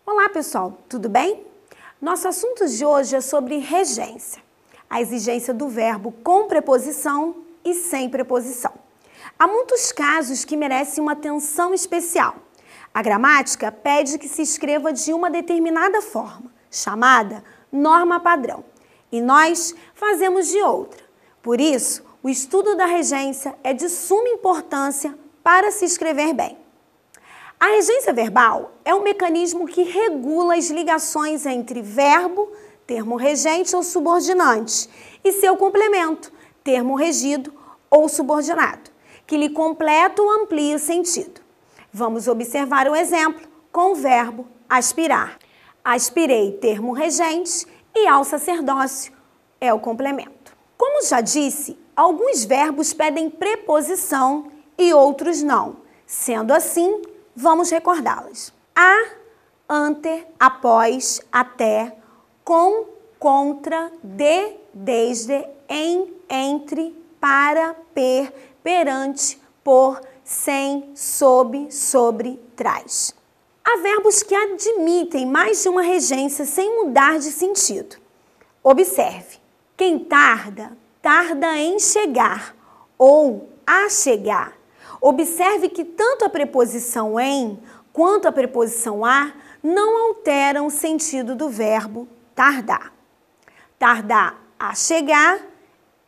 Olá pessoal, tudo bem? Nosso assunto de hoje é sobre regência, a exigência do verbo com preposição e sem preposição. Há muitos casos que merecem uma atenção especial. A gramática pede que se escreva de uma determinada forma, chamada norma padrão, e nós fazemos de outra. Por isso, o estudo da regência é de suma importância para se escrever bem. A regência verbal é um mecanismo que regula as ligações entre verbo, termo regente ou subordinante, e seu complemento, termo regido ou subordinado, que lhe completa ou amplia o sentido. Vamos observar um exemplo com o verbo aspirar. Aspirei, termo regente, e ao sacerdócio é o complemento. Como já disse, alguns verbos pedem preposição e outros não. Sendo assim, vamos recordá-las. A, ante, após, até, com, contra, de, desde, em, entre, para, per, perante, por, sem, sob, sobre, trás. Há verbos que admitem mais de uma regência sem mudar de sentido. Observe, quem tarda, tarda em chegar ou a chegar. Observe que tanto a preposição em quanto a preposição a não alteram o sentido do verbo tardar. Tardar a chegar,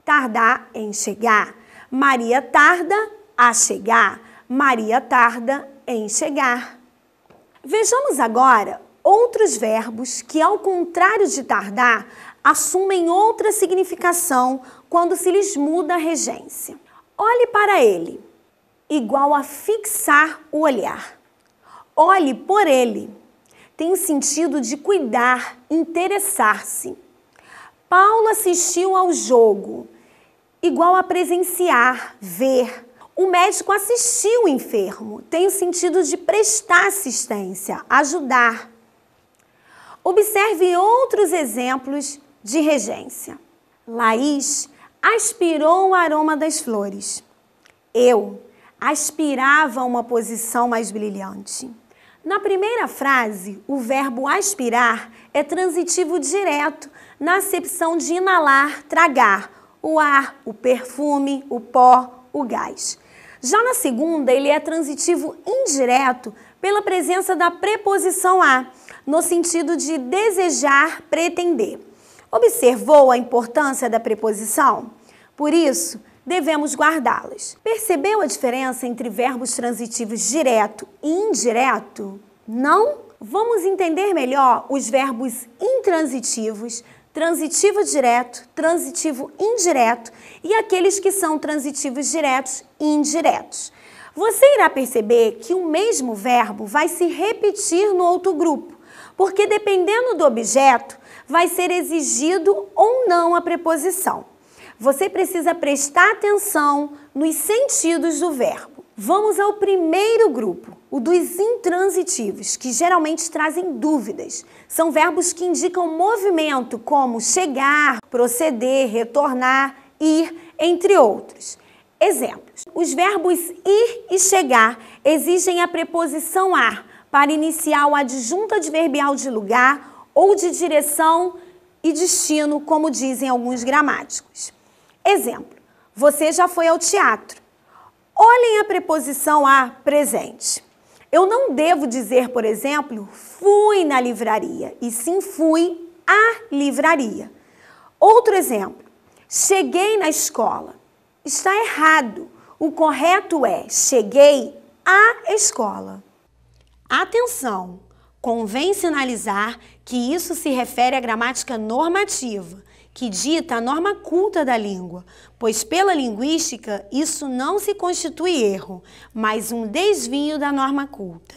tardar em chegar. Maria tarda a chegar, Maria tarda em chegar. Vejamos agora outros verbos que, ao contrário de tardar, assumem outra significação quando se lhes muda a regência. Olhe para ele. Igual a fixar o olhar. Olhe por ele. Tem o sentido de cuidar, interessar-se. Paulo assistiu ao jogo. Igual a presenciar, ver. O médico assistiu o enfermo. Tem o sentido de prestar assistência, ajudar. Observe outros exemplos de regência. Laís aspirou o aroma das flores. Eu aspirava a uma posição mais brilhante. Na primeira frase, o verbo aspirar é transitivo direto na acepção de inalar, tragar, o ar, o perfume, o pó, o gás. Já na segunda, ele é transitivo indireto pela presença da preposição a, no sentido de desejar, pretender. Observou a importância da preposição? Por isso, devemos guardá-las. Percebeu a diferença entre verbos transitivos direto e indireto? Não? Vamos entender melhor os verbos intransitivos, transitivo direto, transitivo indireto e aqueles que são transitivos diretos e indiretos. Você irá perceber que o mesmo verbo vai se repetir no outro grupo, porque dependendo do objeto, vai ser exigido ou não a preposição. Você precisa prestar atenção nos sentidos do verbo. Vamos ao primeiro grupo, o dos intransitivos, que geralmente trazem dúvidas. São verbos que indicam movimento, como chegar, proceder, retornar, ir, entre outros. Exemplos. Os verbos ir e chegar exigem a preposição a para iniciar o adjunto adverbial de lugar ou de direção e destino, como dizem alguns gramáticos. Exemplo, você já foi ao teatro. Olhem a preposição a presente. Eu não devo dizer, por exemplo, fui na livraria, e sim fui à livraria. Outro exemplo, cheguei na escola. Está errado. O correto é cheguei à escola. Atenção! Convém sinalizar que isso se refere à gramática normativa, que dita a norma culta da língua, pois pela linguística isso não se constitui erro, mas um desvio da norma culta.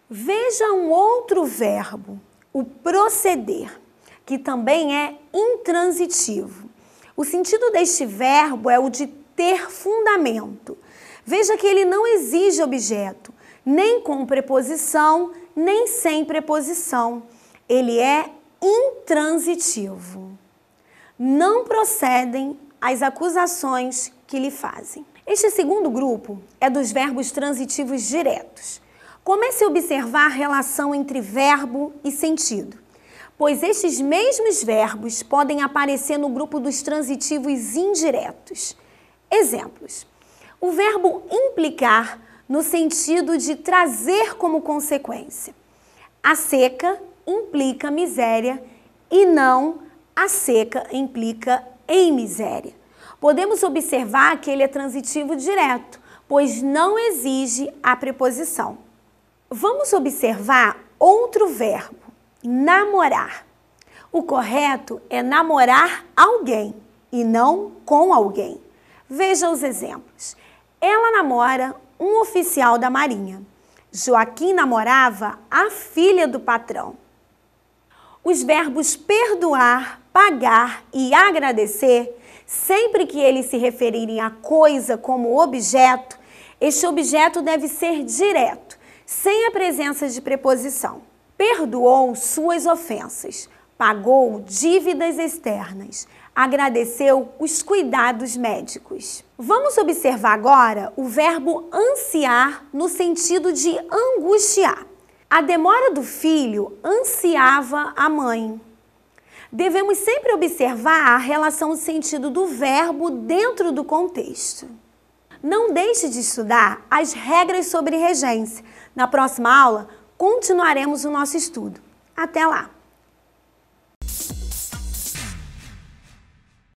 Veja um outro verbo, o proceder, que também é intransitivo. O sentido deste verbo é o de ter fundamento. Veja que ele não exige objeto, nem com preposição, nem sem preposição. Ele é intransitivo. Não procedem as acusações que lhe fazem. Este segundo grupo é dos verbos transitivos diretos. Comece a observar a relação entre verbo e sentido, pois estes mesmos verbos podem aparecer no grupo dos transitivos indiretos. Exemplos: o verbo implicar no sentido de trazer como consequência. A seca implica miséria e não a seca implica em miséria. Podemos observar que ele é transitivo direto, pois não exige a preposição. Vamos observar outro verbo, namorar. O correto é namorar alguém e não com alguém. Veja os exemplos. Ela namora um oficial da Marinha. Joaquim namorava a filha do patrão. Os verbos perdoar, pagar e agradecer, sempre que eles se referirem a coisa como objeto, este objeto deve ser direto, sem a presença de preposição. Perdoou suas ofensas, pagou dívidas externas, agradeceu os cuidados médicos. Vamos observar agora o verbo ansiar no sentido de angustiar. A demora do filho ansiava a mãe. Devemos sempre observar a relação de sentido do verbo dentro do contexto. Não deixe de estudar as regras sobre regência. Na próxima aula, continuaremos o nosso estudo. Até lá!